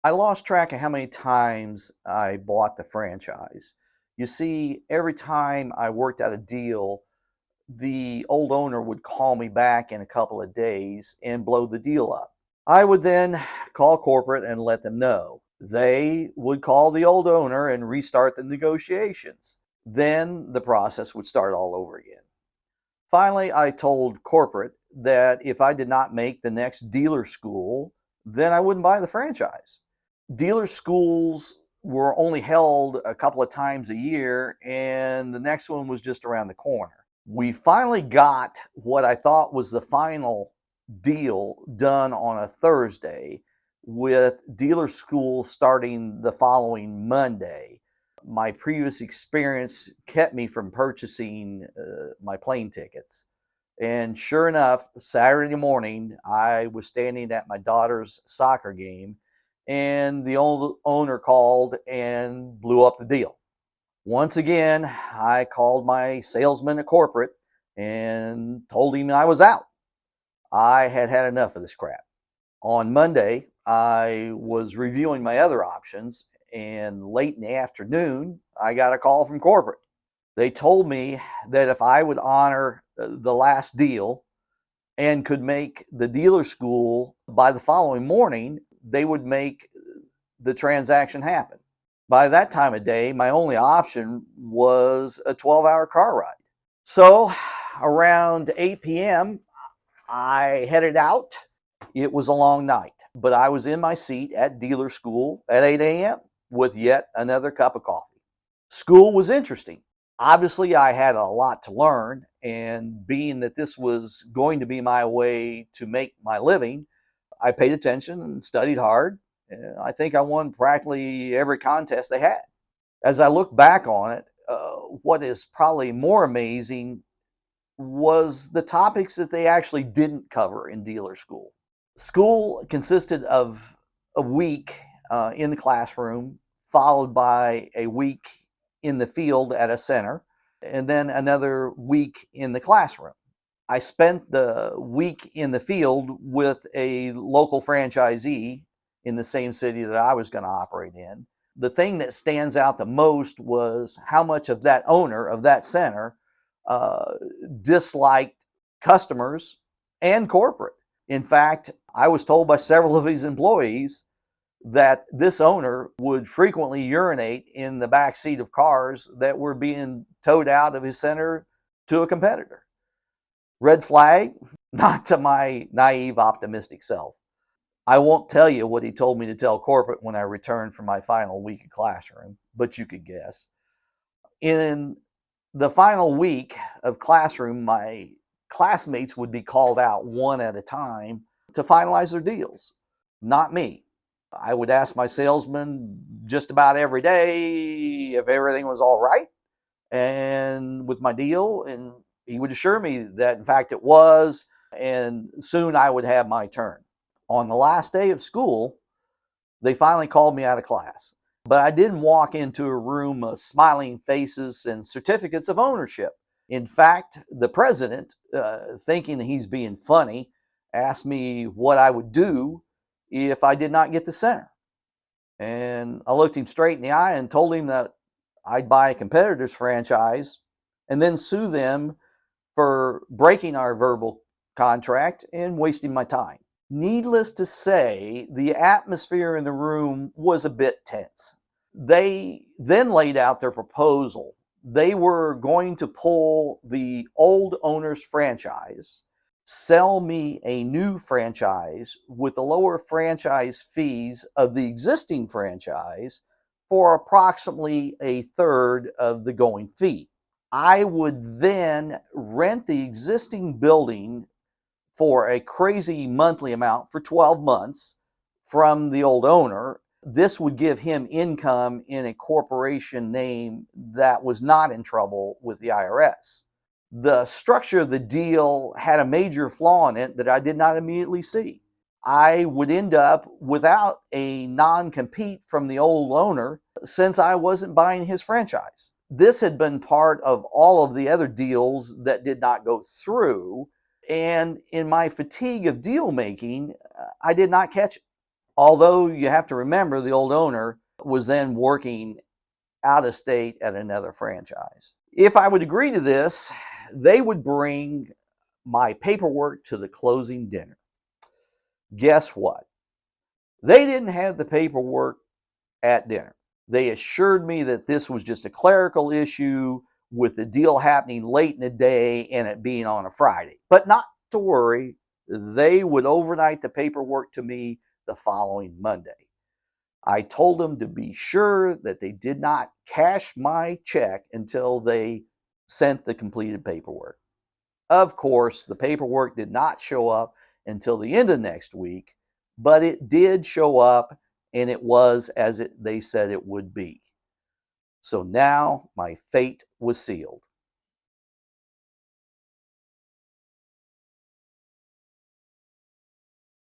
I lost track of how many times I bought the franchise. You see, every time I worked out a deal, the old owner would call me back in a couple of days and blow the deal up. I would then call corporate and let them know. They would call the old owner and restart the negotiations. Then the process would start all over again. Finally, I told corporate that if I did not make the next dealer school, then I wouldn't buy the franchise. Dealer schools were only held a couple of times a year, and the next one was just around the corner. We finally got what I thought was the final deal done on a Thursday, with dealer school starting the following Monday. My previous experience kept me from purchasing my plane tickets. And sure enough, Saturday morning, I was standing at my daughter's soccer game, and the old owner called and blew up the deal. Once again, I called my salesman at corporate and told him I was out. I had had enough of this crap. On Monday, I was reviewing my other options, and late in the afternoon, I got a call from corporate. They told me that if I would honor the last deal and could make the dealer school by the following morning, they would make the transaction happen. By that time of day, my only option was a 12-hour car ride. So around 8 p.m., I headed out. It was a long night, but I was in my seat at dealer school at 8 a.m. with yet another cup of coffee. School was interesting. Obviously, I had a lot to learn, and being that this was going to be my way to make my living, I paid attention and studied hard. I think I won practically every contest they had. As I look back on it, what is probably more amazing was the topics that they actually didn't cover in dealer school. School consisted of a week in the classroom, followed by a week in the field at a center, and then another week in the classroom. I spent the week in the field with a local franchisee in the same city that I was going to operate in. The thing that stands out the most was how much of that owner of that center uh, disliked customers and corporate. In fact, I was told by several of his employees that this owner would frequently urinate in the back seat of cars that were being towed out of his center to a competitor. Red flag, not to my naive, optimistic self. I won't tell you what he told me to tell corporate when I returned from my final week of classroom, but you could guess. In the final week of classroom, my classmates would be called out one at a time to finalize their deals, not me. I would ask my salesman just about every day if everything was all right and with my deal, and he would assure me that in fact it was, and soon I would have my turn. On the last day of school, they finally called me out of class. But I didn't walk into a room of smiling faces and certificates of ownership. In fact, the president, thinking that he's being funny, asked me what I would do if I did not get the center. And I looked him straight in the eye and told him that I'd buy a competitor's franchise and then sue them for breaking our verbal contract and wasting my time. Needless to say, the atmosphere in the room was a bit tense. They then laid out their proposal. They were going to pull the old owner's franchise, sell me a new franchise with the lower franchise fees of the existing franchise for approximately a third of the going fee. I would then rent the existing building for a crazy monthly amount for 12 months from the old owner. This would give him income in a corporation name that was not in trouble with the IRS. The structure of the deal had a major flaw in it that I did not immediately see. I would end up without a non-compete from the old owner since I wasn't buying his franchise. This had been part of all of the other deals that did not go through, and in my fatigue of deal making, I did not catch it. Although you have to remember the old owner was then working out of state at another franchise. If I would agree to this, they would bring my paperwork to the closing dinner. Guess what? They didn't have the paperwork at dinner. They assured me that this was just a clerical issue with the deal happening late in the day and it being on a Friday. But not to worry, they would overnight the paperwork to me the following Monday. I told them to be sure that they did not cash my check until they sent the completed paperwork. Of course, the paperwork did not show up until the end of next week, but it did show up and it was as they said it would be. So now my fate was sealed.